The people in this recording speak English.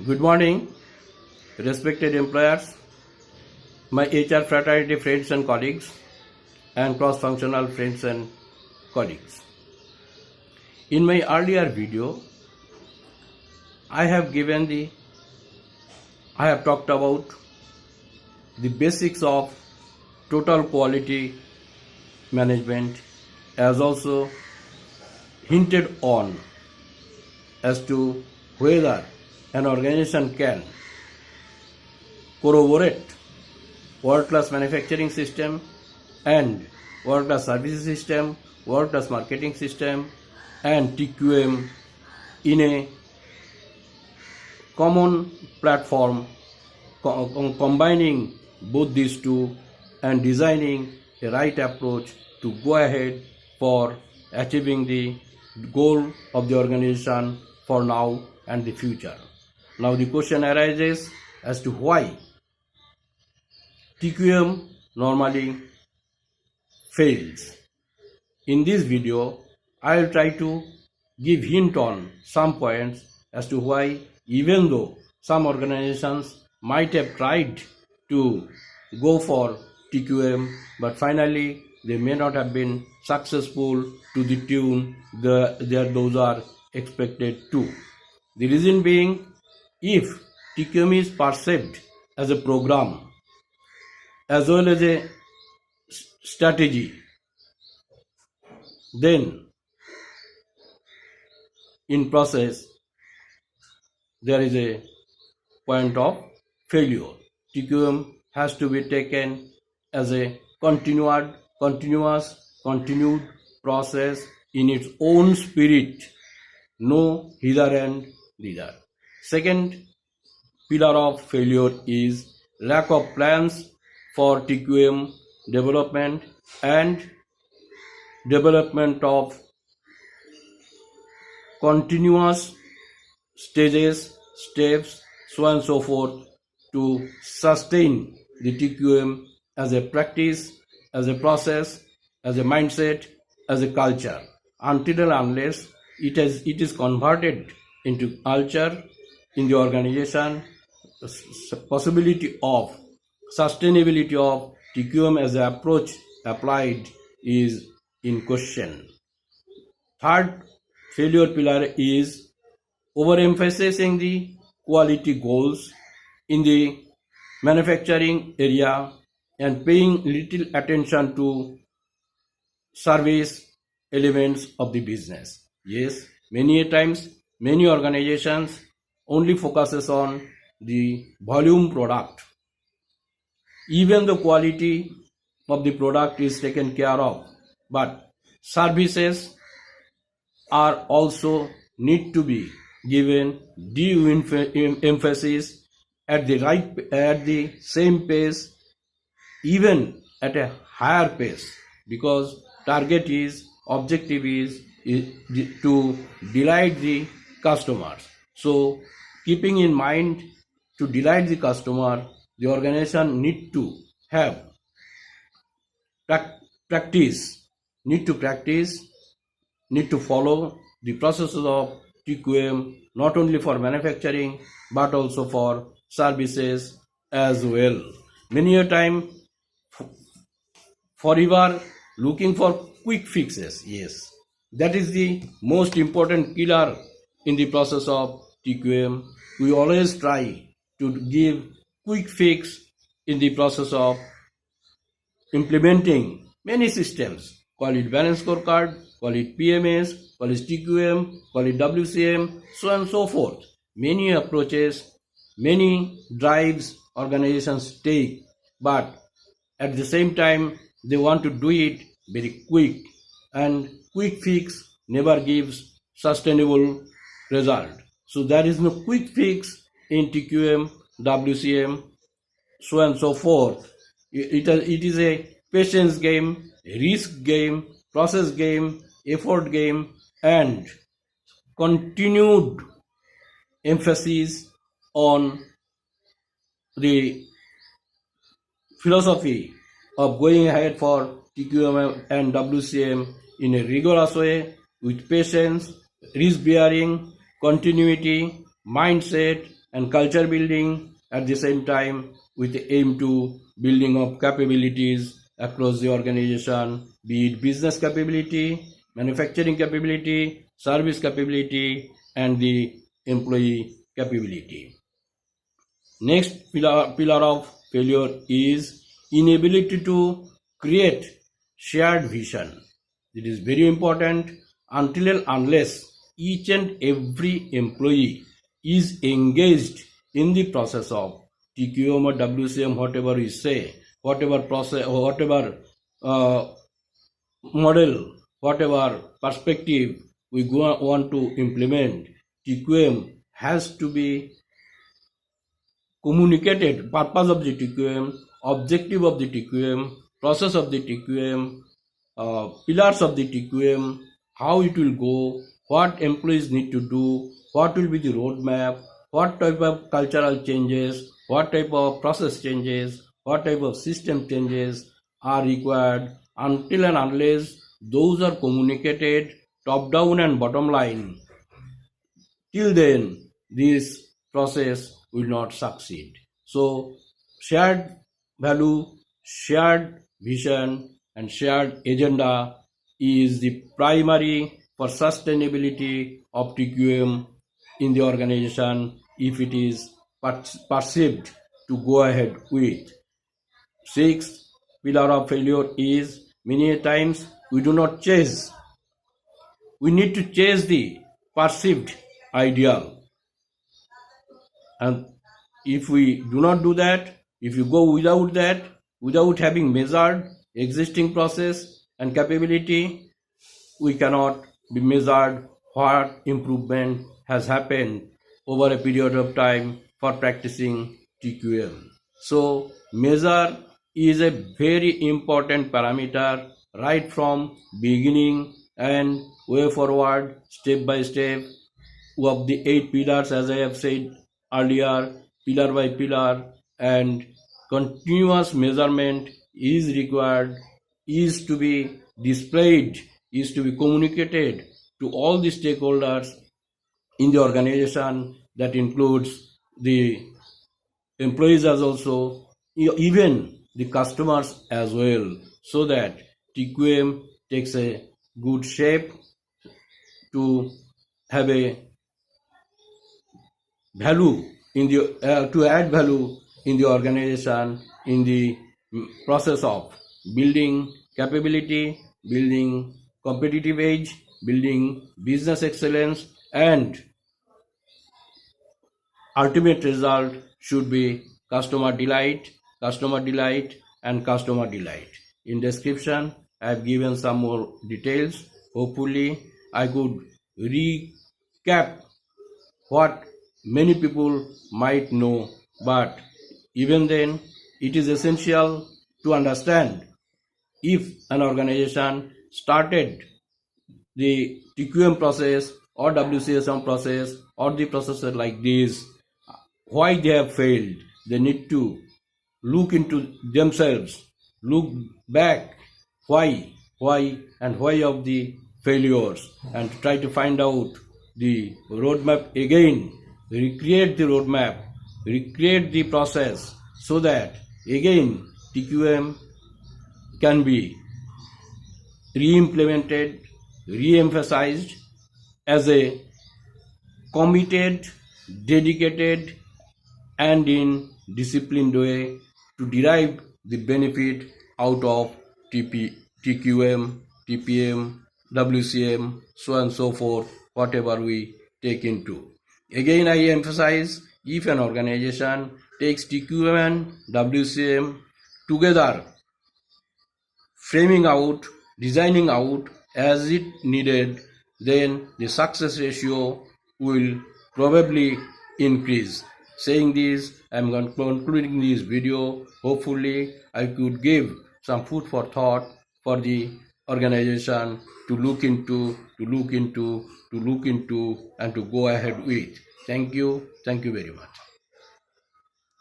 Good morning, respected employers, my HR fraternity friends and colleagues, and cross-functional friends and colleagues. In my earlier video, I have talked about the basics of total quality management, as also hinted on as to whether an organization can corroborate world-class manufacturing system and world-class services system, world-class marketing system, and TQM in a common platform, combining both these two and designing a right approach to go ahead for achieving the goal of the organization for now and the future. Now the question arises as to why TQM normally fails. In this video, I will try to give hint on some points as to why, even though some organizations might have tried to go for TQM, but finally they may not have been successful to the tune those are expected to. The reason being, if TQM is perceived as a program as well as a strategy, then in process there is a point of failure. TQM has to be taken as a continued process in its own spirit, no hither and thither. Second pillar of failure is lack of plans for TQM development and development of continuous stages, steps, so on and so forth to sustain the TQM as a practice, as a process, as a mindset, as a culture, until and unless it is converted into culture in the organization. The possibility of sustainability of TQM as an approach applied is in question. Third failure pillar is overemphasizing the quality goals in the manufacturing area and paying little attention to service elements of the business. Yes, many a times many organizations only focuses on the volume product. Even the quality of the product is taken care of, but services are also need to be given due emphasis at the same pace, even at a higher pace, because objective is to delight the customers. So keeping in mind to delight the customer, the organization need to have practice, need to follow the processes of TQM, not only for manufacturing but also for services as well. Many a time forever looking for quick fixes. Yes, that is the most important killer in the process of TQM. We always try to give quick fix in the process of implementing many systems. Call it balance scorecard, call it PMS, call it TQM, call it WCM, so on and so forth. Many approaches, many drives organizations take, but at the same time they want to do it very quick, and quick fix never gives sustainable result. So there is no quick fix in TQM, WCM, so on and so forth. It is a patience game, risk game, process game, effort game, and continued emphasis on the philosophy of going ahead for TQM and WCM in a rigorous way, with patience, risk bearing, continuity, mindset, and culture building at the same time with the aim to building of capabilities across the organization, be it business capability, manufacturing capability, service capability, and the employee capability. Next pillar of failure is inability to create shared vision. It is very important until and unless each and every employee is engaged in the process of TQM or WCM, whatever we say, whatever process, whatever model, whatever perspective we want to implement, TQM has to be communicated. Purpose of the TQM, objective of the TQM, process of the TQM, pillars of the TQM, how it will go, what employees need to do, what will be the roadmap, what type of cultural changes, what type of process changes, what type of system changes are required. Until and unless those are communicated top down and bottom line, till then this process will not succeed. So shared value, shared vision, and shared agenda is the primary for sustainability of TQM in the organization if it is perceived to go ahead with. Sixth pillar of failure is many times we do not chase. We need to chase the perceived ideal. And if we do not do that, if you go without that, without having measured existing process and capability, we cannot be measured what improvement has happened over a period of time for practicing TQM. So measure is a very important parameter right from beginning and way forward, step by step, of the 8 pillars, as I have said earlier, pillar by pillar, and continuous measurement is required, is to be displayed, is to be communicated to all the stakeholders in the organization. That includes the employees as also, even the customers as well, so that TQM takes a good shape to have a value in the to add value in the organization in the process of building capability, building competitive edge, building business excellence, and ultimate result should be customer delight, and customer delight. In description, I have given some more details. Hopefully, I could recap what many people might know, but even then, it is essential to understand if an organization started the TQM process or WCSM process or the processor like this, why they have failed. They need to look into themselves, look back, why, and why of the failures, and try to find out the roadmap again, recreate the roadmap, recreate the process, so that again TQM can be re-implemented, re-emphasized as a committed, dedicated, and in disciplined way to derive the benefit out of TQM, TPM, WCM, so on and so forth, whatever we take into. Again, I emphasize, if an organization takes TQM and WCM together, framing out, designing out as it needed, then the success ratio will probably increase. Saying this, I am concluding this video. Hopefully, I could give some food for thought for the organization to look into, and to go ahead with. Thank you. Thank you very much.